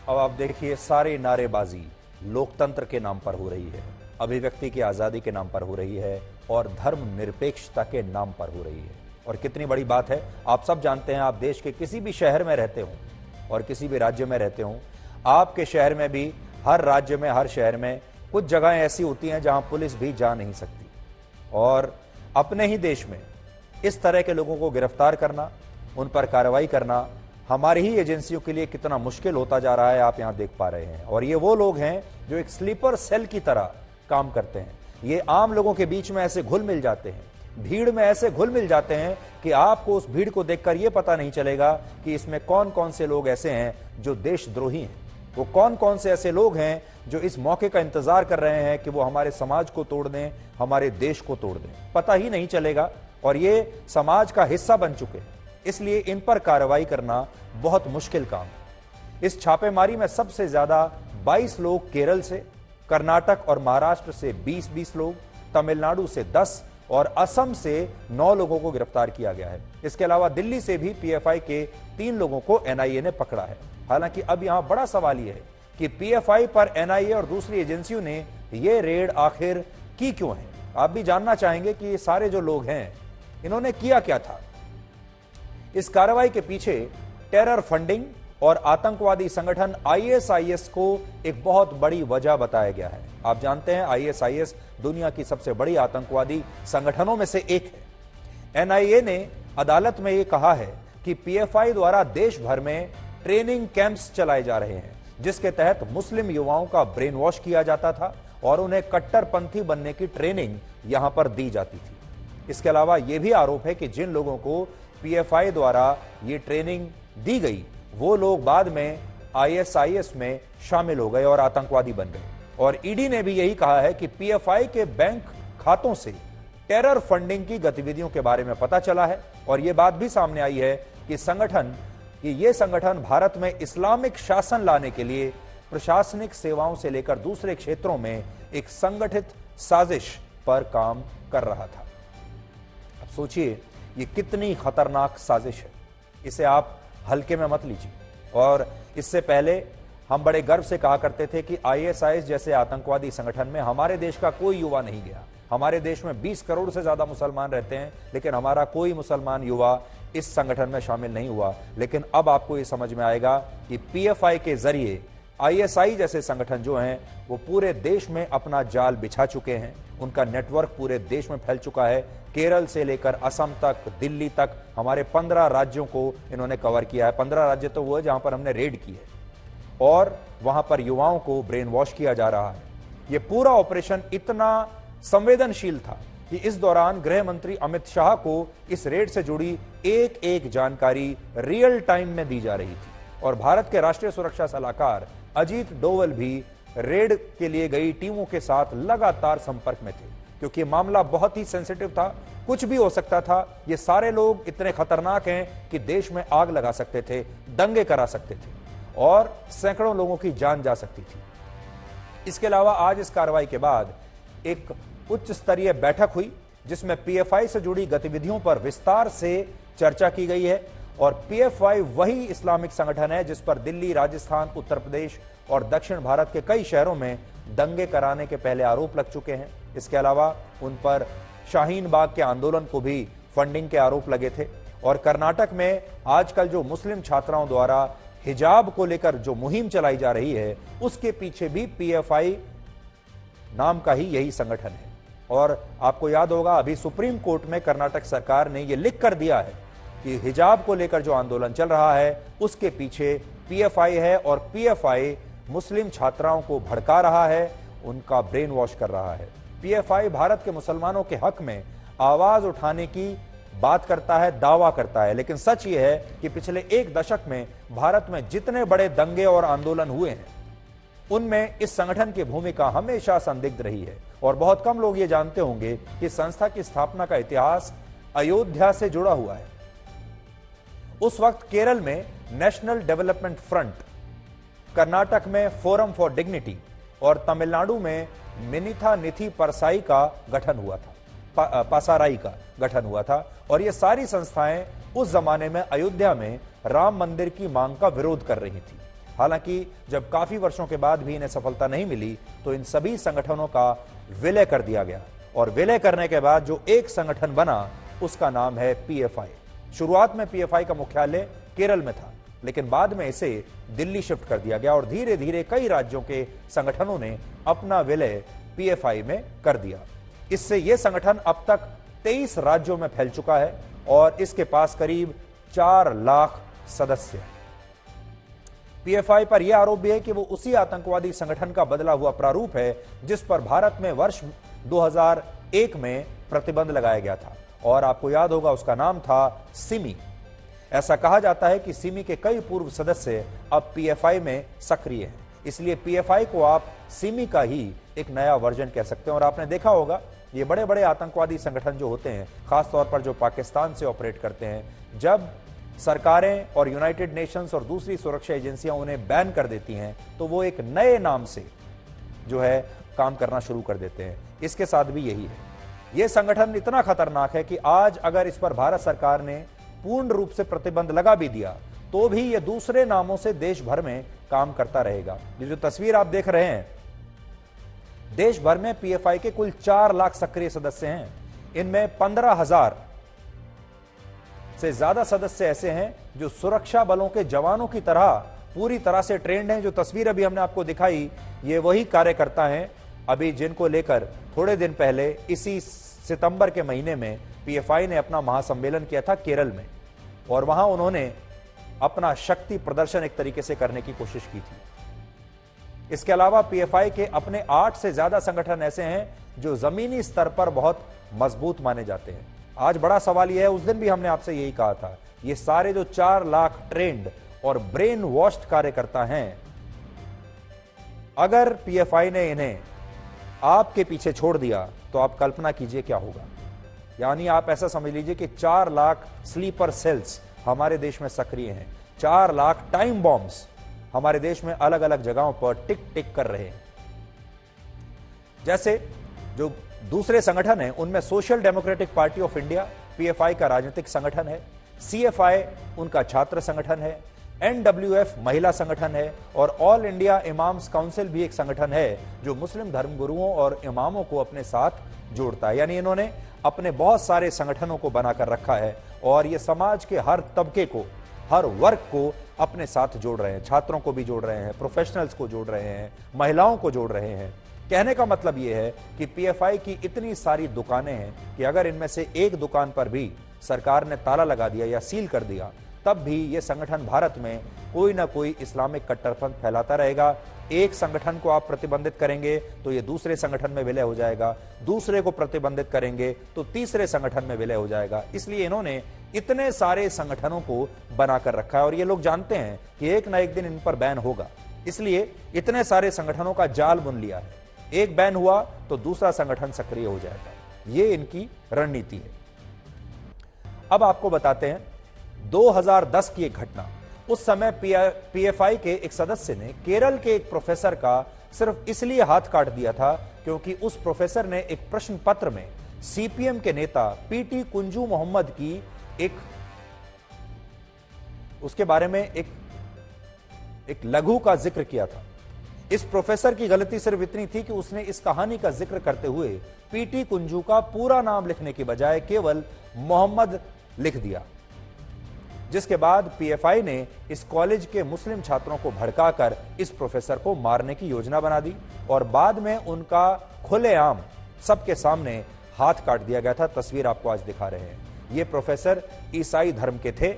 अब आप देखिए, सारी नारेबाजी लोकतंत्र के नाम पर हो रही है, अभिव्यक्ति की आजादी के नाम पर हो रही है और धर्मनिरपेक्षता के नाम पर हो रही है। और कितनी बड़ी बात है, आप सब जानते हैं, आप देश के किसी भी शहर में रहते हो और किसी भी राज्य में रहते हो, आपके शहर में भी, हर राज्य में, हर शहर में कुछ जगहें ऐसी होती हैं जहां पुलिस भी जा नहीं सकती। और अपने ही देश में इस तरह के लोगों को गिरफ्तार करना, उन पर कार्रवाई करना हमारी ही एजेंसियों के लिए कितना मुश्किल होता जा रहा है, आप यहां देख पा रहे हैं। और ये वो लोग हैं जो एक स्लीपर सेल की तरह काम करते हैं। ये आम लोगों के बीच में ऐसे घुल मिल जाते हैं, भीड़ में ऐसे घुल मिल जाते हैं कि आपको उस भीड़ को देखकर यह पता नहीं चलेगा कि इसमें कौन कौन से लोग ऐसे हैं जो देशद्रोही हैं, वो कौन कौन से ऐसे लोग हैं जो इस मौके का इंतजार कर रहे हैं कि वो हमारे समाज को तोड़ दें, हमारे देश को तोड़ दें, पता ही नहीं चलेगा। और ये समाज का हिस्सा बन चुके हैं, इसलिए इन पर कार्रवाई करना बहुत मुश्किल काम है। इस छापेमारी में सबसे ज्यादा 22 लोग केरल से, कर्नाटक और महाराष्ट्र से 20-20 लोग, तमिलनाडु से 10 और असम से 9 लोगों को गिरफ्तार किया गया है। इसके अलावा दिल्ली से भी पीएफआई के 3 लोगों को एनआईए ने पकड़ा है। हालांकि अब यहां बड़ा सवाल यह है कि पीएफआई पर एनआईए और दूसरी एजेंसियों ने यह रेड आखिर की क्यों है। आप भी जानना चाहेंगे कि ये सारे जो लोग हैं, इन्होंने किया क्या था। इस कार्रवाई के पीछे टेरर फंडिंग और आतंकवादी संगठन आईएसआईएस को एक बहुत बड़ी वजह बताया गया है। आप जानते हैं, आईएसआईएस दुनिया की सबसे बड़ी आतंकवादी संगठनों में से एक है। एनआईए ने अदालत में यह कहा है कि पीएफआई द्वारा देश भर में ट्रेनिंग कैंप्स चलाए जा रहे हैं, जिसके तहत मुस्लिम युवाओं का ब्रेन वॉश किया जाता था और उन्हें कट्टरपंथी बनने की ट्रेनिंग यहां पर दी जाती थी। इसके अलावा यह भी आरोप है कि जिन लोगों को पीएफआई द्वारा ये ट्रेनिंग दी गई, वो लोग बाद में आईएसआईएस में शामिल हो गए और आतंकवादी बन गए। और ईडी ने भी यही कहा है कि पीएफआई के बैंक खातों से टेरर फंडिंग की गतिविधियों के बारे में पता चला है। और यह बात भी सामने आई है कि ये संगठन भारत में इस्लामिक शासन लाने के लिए प्रशासनिक सेवाओं से लेकर दूसरे क्षेत्रों में एक संगठित साजिश पर काम कर रहा था। अब सोचिए, ये कितनी खतरनाक साजिश है, इसे आप हल्के में मत लीजिए। और इससे पहले हम बड़े गर्व से कहा करते थे कि आईएसआईएस जैसे आतंकवादी संगठन में हमारे देश का कोई युवा नहीं गया। हमारे देश में 20 करोड़ से ज्यादा मुसलमान रहते हैं, लेकिन हमारा कोई मुसलमान युवा इस संगठन में शामिल नहीं हुआ। लेकिन अब आपको यह समझ में आएगा कि पीएफआई के जरिए आईएसआई जैसे संगठन जो हैं, वो पूरे देश में अपना जाल बिछा चुके हैं। उनका नेटवर्क पूरे देश में फैल चुका है। केरल से लेकर असम तक, दिल्ली तक, हमारे 15 राज्यों को इन्होंने कवर किया है। 15 राज्य तो वो है जहां पर हमने रेड की है और वहां पर युवाओं को ब्रेन वॉश किया जा रहा है। यह पूरा ऑपरेशन इतना संवेदनशील था कि इस दौरान गृह मंत्री अमित शाह को इस रेड से जुड़ी एक एक जानकारी रियल टाइम में दी जा रही थी। और भारत के राष्ट्रीय सुरक्षा सलाहकार अजीत डोवल भी रेड के लिए गई टीमों के साथ लगातार संपर्क में थे, क्योंकि मामला बहुत ही सेंसिटिव था, कुछ भी हो सकता था। ये सारे लोग इतने खतरनाक हैं कि देश में आग लगा सकते थे, दंगे करा सकते थे और सैकड़ों लोगों की जान जा सकती थी। इसके अलावा आज इस कार्रवाई के बाद एक उच्च स्तरीय बैठक हुई, जिसमें पीएफआई से जुड़ी गतिविधियों पर विस्तार से चर्चा की गई है। और पीएफआई वही इस्लामिक संगठन है जिस पर दिल्ली, राजस्थान, उत्तर प्रदेश और दक्षिण भारत के कई शहरों में दंगे कराने के पहले आरोप लग चुके हैं। इसके अलावा उन पर शाहीन बाग के आंदोलन को भी फंडिंग के आरोप लगे थे। और कर्नाटक में आजकल जो मुस्लिम छात्राओं द्वारा हिजाब को लेकर जो मुहिम चलाई जा रही है, उसके पीछे भी पीएफआई नाम का ही यही संगठन है। और आपको याद होगा, अभी सुप्रीम कोर्ट में कर्नाटक सरकार ने यह लिख कर दिया है कि हिजाब को लेकर जो आंदोलन चल रहा है, उसके पीछे पीएफआई है और पीएफआई मुस्लिम छात्राओं को भड़का रहा है, उनका ब्रेन वॉश कर रहा है। पीएफआई भारत के मुसलमानों के हक में आवाज उठाने की बात करता है, दावा करता है, लेकिन सच यह है कि पिछले एक दशक में भारत में जितने बड़े दंगे और आंदोलन हुए हैं, उनमें इस संगठन की भूमिका हमेशा संदिग्ध रही है। और बहुत कम लोग ये जानते होंगे कि संस्था की स्थापना का इतिहास अयोध्या से जुड़ा हुआ है। उस वक्त केरल में नेशनल डेवलपमेंट फ्रंट, कर्नाटक में फोरम फॉर डिग्निटी और तमिलनाडु में मिनिथा निथि परसाई का गठन हुआ था, पासाराई का गठन हुआ था। और ये सारी संस्थाएं उस जमाने में अयोध्या में राम मंदिर की मांग का विरोध कर रही थी। हालांकि जब काफी वर्षों के बाद भी इन्हें सफलता नहीं मिली तो इन सभी संगठनों का विलय कर दिया गया, और विलय करने के बाद जो एक संगठन बना उसका नाम है पीएफआई। शुरुआत में पीएफआई का मुख्यालय केरल में था, लेकिन बाद में इसे दिल्ली शिफ्ट कर दिया गया और धीरे धीरे कई राज्यों के संगठनों ने अपना विलय पीएफआई में कर दिया। इससे यह संगठन अब तक 23 राज्यों में फैल चुका है और इसके पास करीब 4 लाख सदस्य हैं। पीएफआई पर यह आरोप भी है कि वो उसी आतंकवादी संगठन का बदला हुआ प्रारूप है जिस पर भारत में वर्ष 2001 में प्रतिबंध लगाया गया था, और आपको याद होगा उसका नाम था सिमी। ऐसा कहा जाता है कि सिमी के कई पूर्व सदस्य अब पीएफआई में सक्रिय हैं, इसलिए पीएफआई को आप सिमी का ही एक नया वर्जन कह सकते हैं। और आपने देखा होगा ये बड़े बड़े आतंकवादी संगठन जो होते हैं, खासतौर पर जो पाकिस्तान से ऑपरेट करते हैं, जब सरकारें और यूनाइटेड नेशंस और दूसरी सुरक्षा एजेंसियां उन्हें बैन कर देती हैं तो वो एक नए नाम से जो है काम करना शुरू कर देते हैं। इसके साथ भी यही है। यह संगठन इतना खतरनाक है कि आज अगर इस पर भारत सरकार ने पूर्ण रूप से प्रतिबंध लगा भी दिया तो भी यह दूसरे नामों से देश भर में काम करता रहेगा। ये जो तस्वीर आप देख रहे हैं, देश भर में पीएफआई के कुल 4 लाख सक्रिय सदस्य हैं। इनमें 15,000 से ज्यादा सदस्य ऐसे हैं जो सुरक्षा बलों के जवानों की तरह पूरी तरह से ट्रेंड हैं। जो तस्वीर अभी हमने आपको दिखाई, ये वही कार्यकर्ता हैं अभी जिनको लेकर थोड़े दिन पहले इसी सितंबर के महीने में पीएफआई ने अपना महासम्मेलन किया था केरल में, और वहां उन्होंने अपना शक्ति प्रदर्शन एक तरीके से करने की कोशिश की थी। इसके अलावा पीएफआई के अपने 8 से ज्यादा संगठन ऐसे हैं जो जमीनी स्तर पर बहुत मजबूत माने जाते हैं। आज बड़ा सवाल यह है, उस दिन भी हमने आपसे यही कहा था, ये सारे जो 4 लाख ट्रेंड और ब्रेन वॉश्ड कार्यकर्ता हैं, अगर पीएफआई ने इन्हें आपके पीछे छोड़ दिया तो आप कल्पना कीजिए क्या होगा। यानी आप ऐसा समझ लीजिए कि 4 लाख स्लीपर सेल्स हमारे देश में सक्रिय हैं, 4 लाख टाइम बॉम्ब्स हमारे देश में अलग अलग जगहों पर टिक टिक कर रहे हैं। जैसे जो दूसरे संगठन हैं उनमें social democratic party of India PFI का राजनीतिक संगठन है, सीएफआई उनका छात्र संगठन है, एनडब्ल्यूएफ महिला संगठन है, और ऑल इंडिया इमाम्स काउंसिल भी एक संगठन है जो मुस्लिम धर्मगुरुओं और इमामों को अपने साथ जोड़ता है। यानी इन्होंने अपने बहुत सारे संगठनों को बनाकर रखा है और ये समाज के हर तबके को, हर वर्ग को अपने साथ जोड़ रहे हैं। छात्रों को भी जोड़ रहे हैं, प्रोफेशनल्स को जोड़ रहे हैं, महिलाओं को जोड़ रहे हैं। कहने का मतलब यह है कि पीएफआई की इतनी सारी दुकानें हैं कि अगर इनमें से एक दुकान पर भी सरकार ने ताला लगा दिया या सील कर दिया, तब भी यह संगठन भारत में कोई ना कोई इस्लामिक कट्टरपंथ फैलाता रहेगा। एक संगठन को आप प्रतिबंधित करेंगे तो यह दूसरे संगठन में विलय हो जाएगा, दूसरे को प्रतिबंधित करेंगे तो तीसरे संगठन में विलय हो जाएगा। इसलिए इन्होंने इतने सारे संगठनों को बनाकर रखा है और ये लोग जानते हैं कि एक ना एक दिन इन पर बैन होगा, इसलिए इतने सारे संगठनों का जाल बुन लिया है। एक बैन हुआ तो दूसरा संगठन सक्रिय हो जाएगा। ये इनकी रणनीति है। अब आपको बताते हैं 2010 की एक घटना। उस समय पीएफआई के एक सदस्य ने केरल के एक प्रोफेसर का सिर्फ इसलिए हाथ काट दिया था क्योंकि उस प्रोफेसर ने एक प्रश्न पत्र में सीपीएम के नेता पीटी कुंजू मोहम्मद की उसके बारे में एक लघु का जिक्र किया था। इस प्रोफेसर की गलती सिर्फ इतनी थी कि उसने इस कहानी का जिक्र करते हुए पीटी कुंजू का पूरा नाम लिखने की बजाय केवल मोहम्मद लिख दिया, जिसके बाद पीएफआई ने इस कॉलेज के मुस्लिम छात्रों को भड़काकर इस प्रोफेसर को मारने की योजना बना दी और बाद में उनका खुलेआम सबके सामने हाथ काट दिया गया था। तस्वीर आपको आज दिखा रहे हैं। ये प्रोफेसर ईसाई धर्म के थे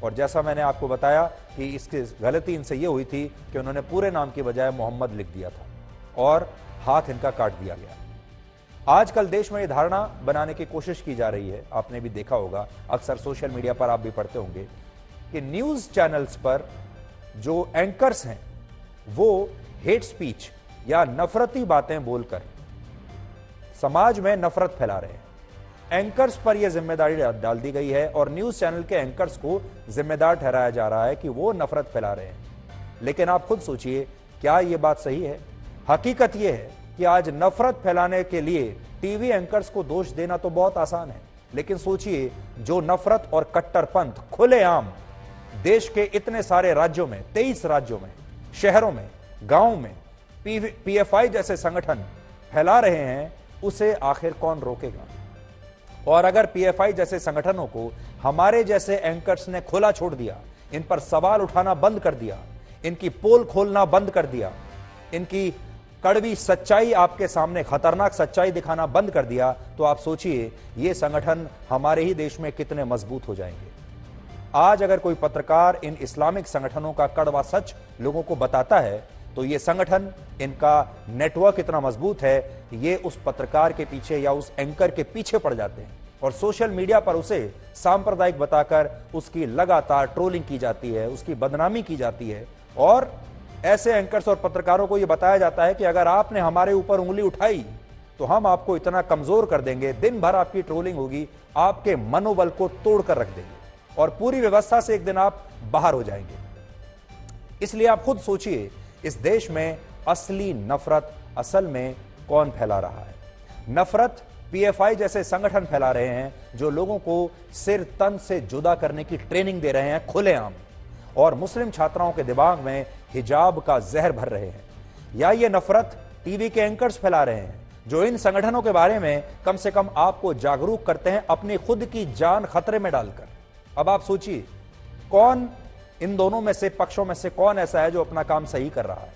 और जैसा मैंने आपको बताया कि इसकी गलती इनसे ये हुई थी कि उन्होंने पूरे नाम की बजाय मोहम्मद लिख दिया था और हाथ इनका काट दिया गया। आजकल देश में ये धारणा बनाने की कोशिश की जा रही है, आपने भी देखा होगा, अक्सर सोशल मीडिया पर आप भी पढ़ते होंगे कि न्यूज चैनल्स पर जो एंकर्स हैं वो हेट स्पीच या नफरती बातें बोलकर समाज में नफरत फैला रहे हैं। एंकर्स पर यह जिम्मेदारी डाल दी गई है और न्यूज चैनल के एंकर्स को जिम्मेदार ठहराया जा रहा है कि वो नफरत फैला रहे हैं। लेकिन आप खुद सोचिए, क्या यह बात सही है? हकीकत यह है कि आज नफरत फैलाने के लिए टीवी एंकर्स को दोष देना तो बहुत आसान है, लेकिन सोचिए जो नफरत और कट्टरपंथ खुलेआम देश के इतने सारे राज्यों में, 23 राज्यों में शहरों में, गांव में पीएफआई जैसे संगठन फैला रहे हैं, उसे आखिर कौन रोकेगा? और अगर पीएफआई जैसे संगठनों को हमारे जैसे एंकर्स ने खुला छोड़ दिया, इन पर सवाल उठाना बंद कर दिया, इनकी पोल खोलना बंद कर दिया, इनकी कड़वी सच्चाई आपके सामने, खतरनाक सच्चाई दिखाना बंद कर दिया, तो आप सोचिए ये संगठन हमारे ही देश में कितने मजबूत हो जाएंगे। आज अगर कोई पत्रकार इन इस्लामिक संगठनों का कड़वा सच लोगों को बताता है, तो ये संगठन, इनका नेटवर्क इतना मजबूत है, ये उस पत्रकार के पीछे या उस एंकर के पीछे पड़ जाते हैं और सोशल मीडिया पर उसे सांप्रदायिक बताकर उसकी लगातार ट्रोलिंग की जाती है, उसकी बदनामी की जाती है। और ऐसे एंकर्स और पत्रकारों को यह बताया जाता है कि अगर आपने हमारे ऊपर उंगली उठाई तो हम आपको इतना कमजोर कर देंगे, दिन भर आपकी ट्रोलिंग होगी, आपके मनोबल को तोड़कर रख देंगे और पूरी व्यवस्था से एक दिन आप बाहर हो जाएंगे। इसलिए आप खुद सोचिए, इस देश में असली नफरत असल में कौन फैला रहा है? नफरत पीएफआई जैसे संगठन फैला रहे हैं, जो लोगों को सिर तन से जुदा करने की ट्रेनिंग दे रहे हैं खुलेआम, और मुस्लिम छात्राओं के दिमाग में हिजाब का जहर भर रहे हैं। या ये नफरत टीवी के एंकर्स फैला रहे हैं, जो इन संगठनों के बारे में कम से कम आपको जागरूक करते हैं अपनी खुद की जान खतरे में डालकर। अब आप सोचिए, कौन इन दोनों में से, पक्षों में से कौन ऐसा है जो अपना काम सही कर रहा है?